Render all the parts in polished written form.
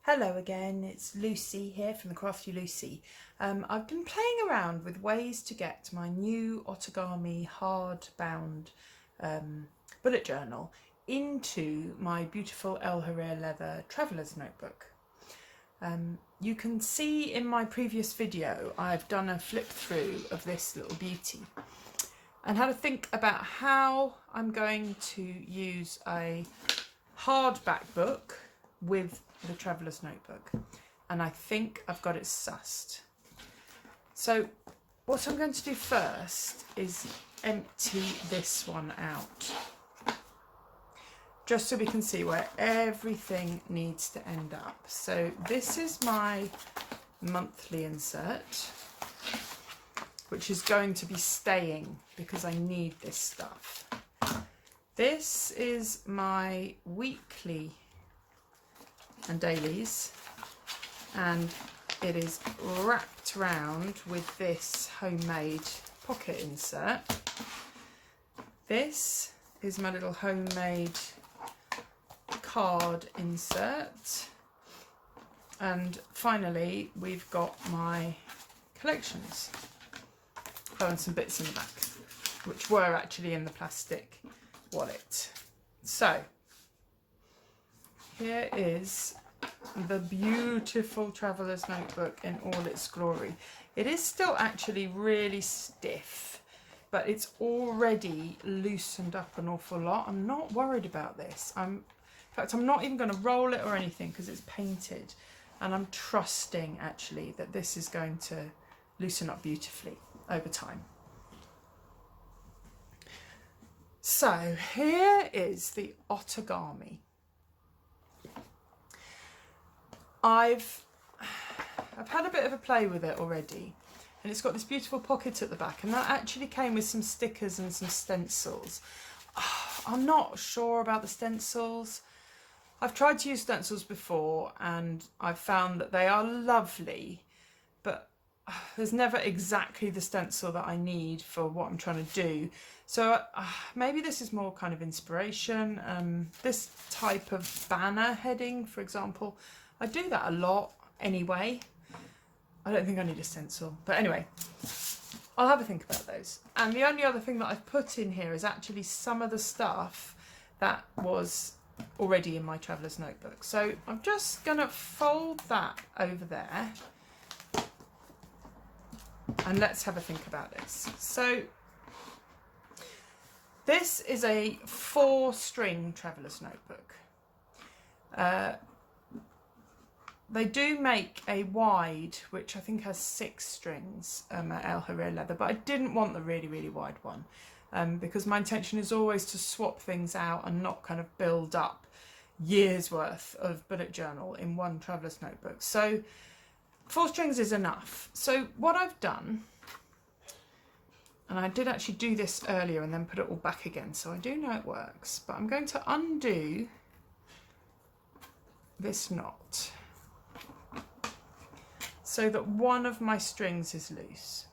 Hello again, it's Lucy here from the Crafty Lucy. I've been playing around with ways to get my new Otagami hardbound bullet journal into my beautiful El Herrera leather traveller's notebook. You can see in my previous video I've done a flip through of this little beauty and had to think about how I'm going to use a hardback book with the traveller's notebook, and I think I've got it sussed. So what I'm going to do first is empty this one out, just so we can see where everything needs to end up. So this is my monthly insert, which is going to be staying because I need this stuff. This is my weekly and dailies, and it is wrapped round with this homemade pocket insert. This is my little homemade card insert, and finally we've got my collections. Oh, and some bits in the back which were actually in the plastic wallet. So here is the beautiful traveller's notebook in all its glory. It is still actually really stiff, but it's already loosened up an awful lot. I'm not worried about this. In fact, I'm not even going to roll it or anything because it's painted, and I'm trusting actually that this is going to loosen up beautifully over time. So here is the Otagami. I've had a bit of a play with it already, and it's got this beautiful pocket at the back, and that actually came with some stickers and some stencils. I'm not sure about the stencils. I've tried to use stencils before and I've found that they are lovely, but there's never exactly the stencil that I need for what I'm trying to do. So maybe this is more kind of inspiration. This type of banner heading, for example, I do that a lot anyway. I don't think I need a stencil, but anyway, I'll have a think about those. And the only other thing that I've put in here is actually some of the stuff that was already in my traveller's notebook. So I'm just going to fold that over there and let's have a think about this. So this is a 4-string traveller's notebook. They do make a wide, which I think has 6 strings at El Herrera leather, but I didn't want the really, really wide one because my intention is always to swap things out and not kind of build up years worth of bullet journal in one traveller's notebook. So 4 strings is enough. So what I've done, and I did actually do this earlier and then put it all back again, so I do know it works, but I'm going to undo this knot so that one of my strings is loose.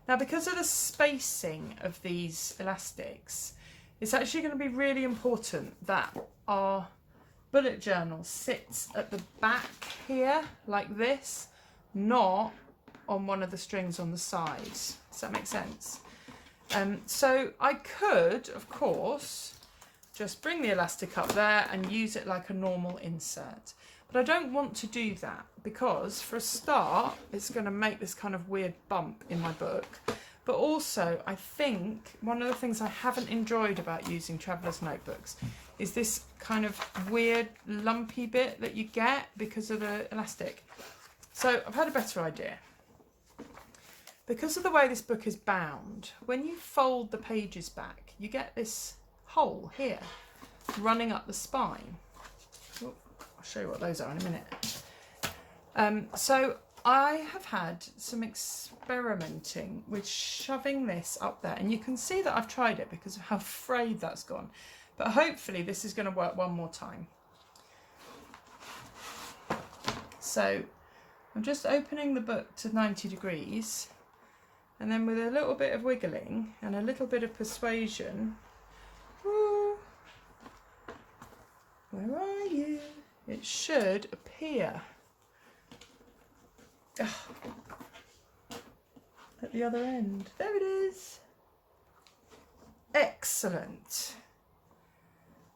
Now, because of the spacing of these elastics, it's actually going to be really important that our bullet journal sits at the back here like this, not on one of the strings on the sides. Does that make sense? So I could, of course, just bring the elastic up there and use it like a normal insert. But I don't want to do that because, for a start, it's going to make this kind of weird bump in my book. But also, I think one of the things I haven't enjoyed about using traveller's notebooks is this kind of weird lumpy bit that you get because of the elastic. So I've had a better idea. Because of the way this book is bound, when you fold the pages back, you get this hole here running up the spine. Oh, I'll show you what those are in a minute. So I have had some experimenting with shoving this up there, and you can see that I've tried it because of how frayed that's gone. But hopefully this is going to work one more time. So I'm just opening the book to 90 degrees, and then with a little bit of wiggling and a little bit of persuasion, where are you? it should appear at the other end. There it is. Excellent.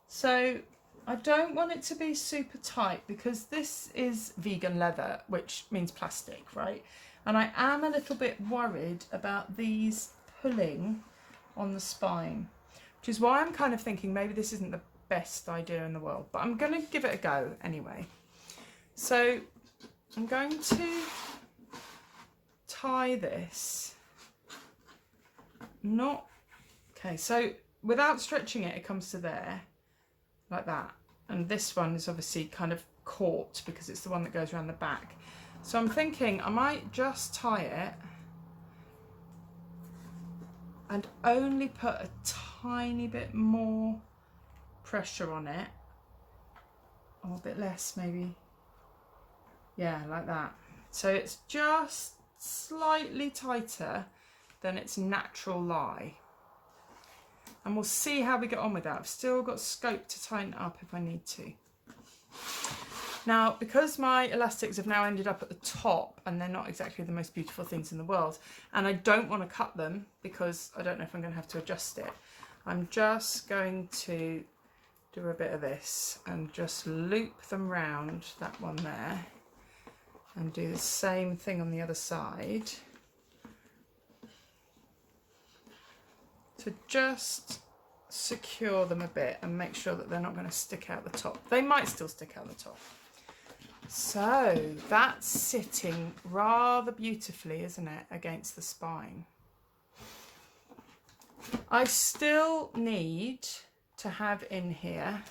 So I don't want it to be super tight because this is vegan leather, which means plastic, right? And I am a little bit worried about these pulling on the spine, which is why I'm kind of thinking maybe this isn't the best idea in the world, but I'm going to give it a go anyway. So I'm going to tie this, okay, so without stretching it, it comes to there, like that. And this one is obviously kind of caught because it's the one that goes around the back. So I'm thinking I might just tie it and only put a tiny bit more pressure on it, or a bit less maybe. Yeah, like that. So it's just slightly tighter than its natural lie. And we'll see how we get on with that. I've still got scope to tighten it up if I need to. Now, because my elastics have now ended up at the top and they're not exactly the most beautiful things in the world, and I don't want to cut them because I don't know if I'm going to have to adjust it, I'm just going to do a bit of this and just loop them round that one there and do the same thing on the other side. To just secure them a bit and make sure that they're not going to stick out the top. They might still stick out the top. So that's sitting rather beautifully, isn't it, against the spine. I still need to have in here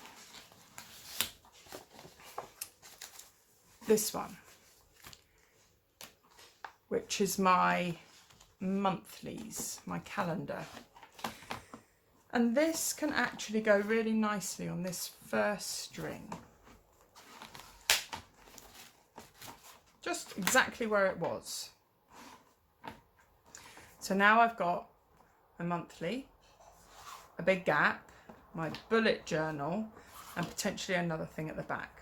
this one, which is my monthlies, my calendar. And this can actually go really nicely on this first string. Just exactly where it was. So now I've got a monthly, a big gap, my bullet journal, and potentially another thing at the back.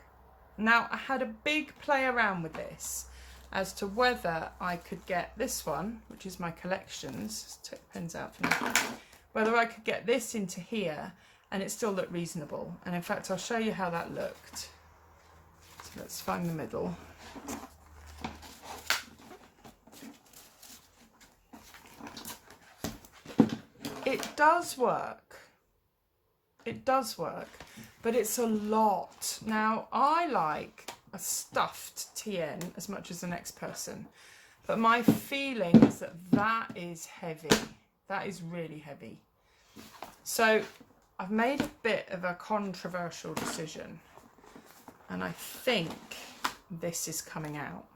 Now I had a big play around with this as to whether I could get this one, which is my collections, let's take the pens out for me, whether I could get this into here and it still looked reasonable. And in fact, I'll show you how that looked. So let's find the middle. It does work. It does work, but it's a lot. Now, I like a stuffed TN as much as the next person, but my feeling is that that is heavy. That is really heavy. So I've made a bit of a controversial decision, and I think this is coming out.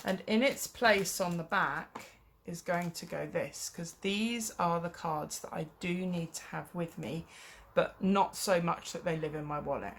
And in its place on the back is going to go this, because these are the cards that I do need to have with me, but not so much that they live in my wallet.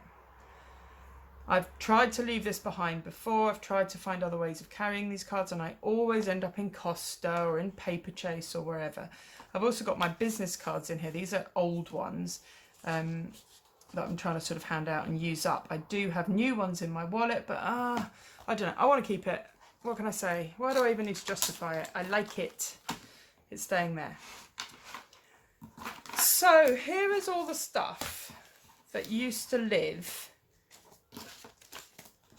I've tried to leave this behind before. I've tried to find other ways of carrying these cards, and I always end up in Costa or in Paperchase or wherever. I've also got my business cards in here. These are old ones that I'm trying to sort of hand out and use up. I do have new ones in my wallet, but I don't know. I want to keep it. What can I say? Why do I even need to justify it? I like it. It's staying there. So here is all the stuff that used to live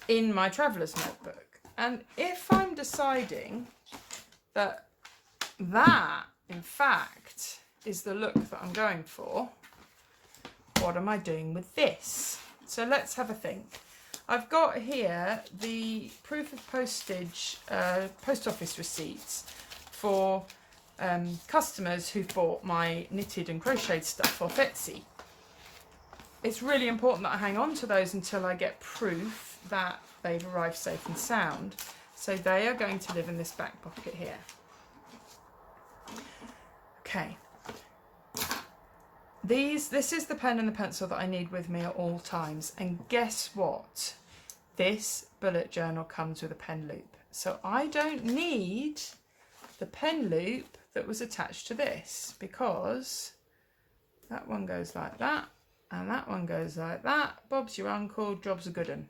in my traveller's notebook. And if I'm deciding that that, in fact, is the look that I'm going for, what am I doing with this? So let's have a think. I've got here the proof of postage, post office receipts for customers who've bought my knitted and crocheted stuff off Etsy. It's really important that I hang on to those until I get proof that they've arrived safe and sound. So they are going to live in this back pocket here. Okay. This is the pen and the pencil that I need with me at all times. And guess what? This bullet journal comes with a pen loop. So I don't need the pen loop that was attached to this, because that one goes like that And that one goes like that. Bob's your uncle, job's a good 'un.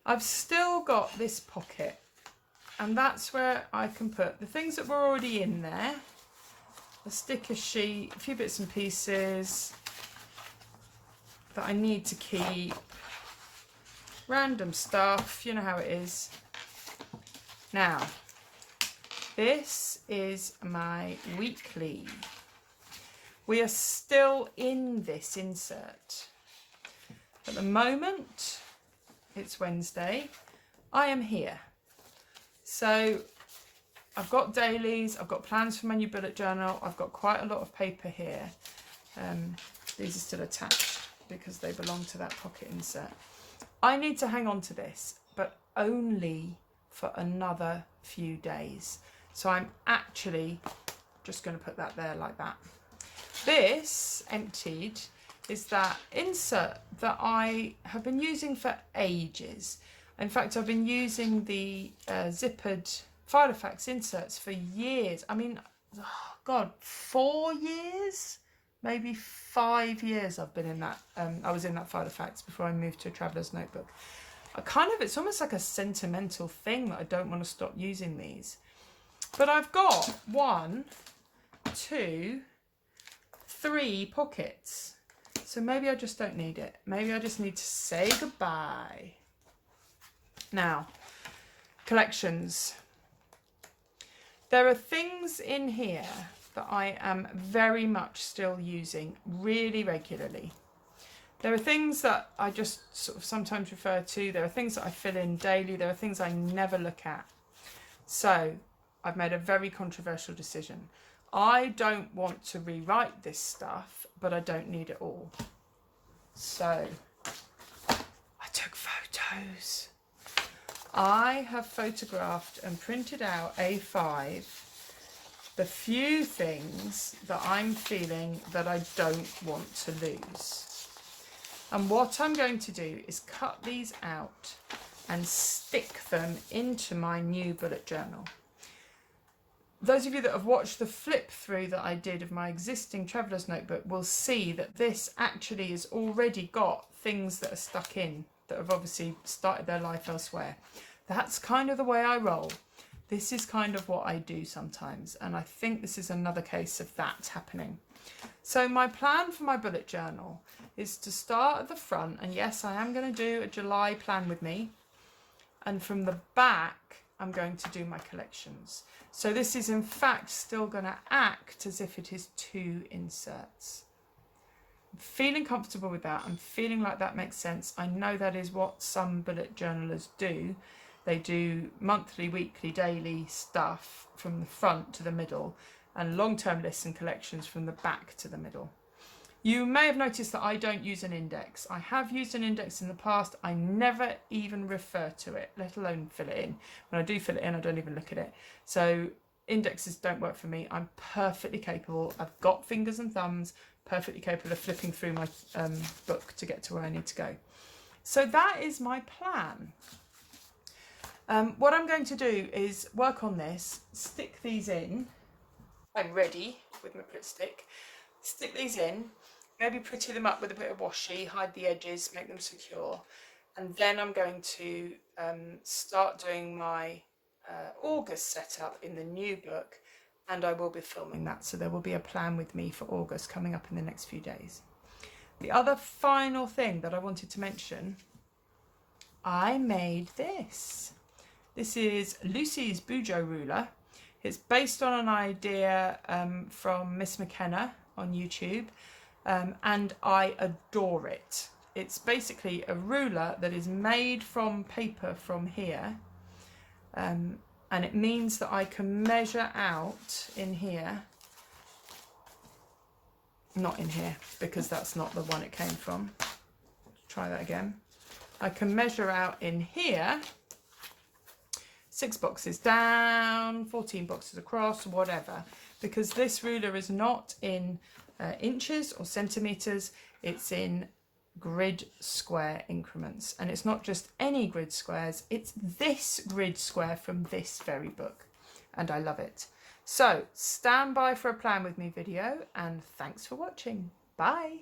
I've still got this pocket, and that's where I can put the things that were already in there. A sticker sheet, a few bits and pieces that I need to keep. Random stuff, you know how it is. Now, this is my weekly. We are still in this insert. At the moment, it's Wednesday. I am here. So I've got dailies, I've got plans for my new bullet journal, I've got quite a lot of paper here. These are still attached because they belong to that pocket insert. I need to hang on to this, but only for another few days. So I'm actually just going to put that there like that. This, emptied, is that insert that I have been using for ages. In fact, I've been using the zippered Filofax inserts for years. I mean, oh God, 4 years? Maybe 5 years I've been in that. I was in that Filofax before I moved to a Traveller's Notebook. It's almost like a sentimental thing that I don't want to stop using these. But I've got 1, 2, 3 pockets. So maybe I just don't need it. Maybe I just need to say goodbye. Now, collections. There are things in here that I am very much still using really regularly. There are things that I just sort of sometimes refer to. There are things that I fill in daily. There are things I never look at. So I've made a very controversial decision. I don't want to rewrite this stuff, but I don't need it all. So I took photos. I have photographed and printed out A5 the few things that I'm feeling that I don't want to lose. And what I'm going to do is cut these out and stick them into my new bullet journal. Those of you that have watched the flip through that I did of my existing Traveller's Notebook will see that this actually has already got things that are stuck in that have obviously started their life elsewhere. That's kind of the way I roll. This is kind of what I do sometimes, and I think this is another case of that happening. So my plan for my bullet journal is to start at the front, and yes, I am going to do a July plan with me, and from the back I'm going to do my collections. So this is in fact still going to act as if it is 2 inserts. I'm feeling comfortable with that. I'm feeling like that makes sense. I know that is what some bullet journalers do. They do monthly, weekly, daily stuff from the front to the middle, and long-term lists and collections from the back to the middle. You may have noticed that I don't use an index. I have used an index in the past. I never even refer to it, let alone fill it in. When I do fill it in, I don't even look at it. So indexes don't work for me. I'm perfectly capable. I've got fingers and thumbs, perfectly capable of flipping through my book to get to where I need to go. So that is my plan. What I'm going to do is work on this, stick these in. I'm ready with my Pritt stick. Stick these in, maybe pretty them up with a bit of washi, hide the edges, make them secure. And then I'm going to start doing my August setup in the new book, and I will be filming that. So there will be a plan with me for August coming up in the next few days. The other final thing that I wanted to mention, I made this. This is Lucy's Bujo ruler. It's based on an idea from Miss McKenna on YouTube, and I adore it. It's basically a ruler that is made from paper from here, and it means that I can measure out in here, not in here because that's not the one it came from. Try that again. I can measure out in here 6 boxes down, 14 boxes across, whatever, because this ruler is not in inches or centimetres, it's in grid square increments. And it's not just any grid squares, it's this grid square from this very book. And I love it. So stand by for a plan with me video, and thanks for watching. Bye.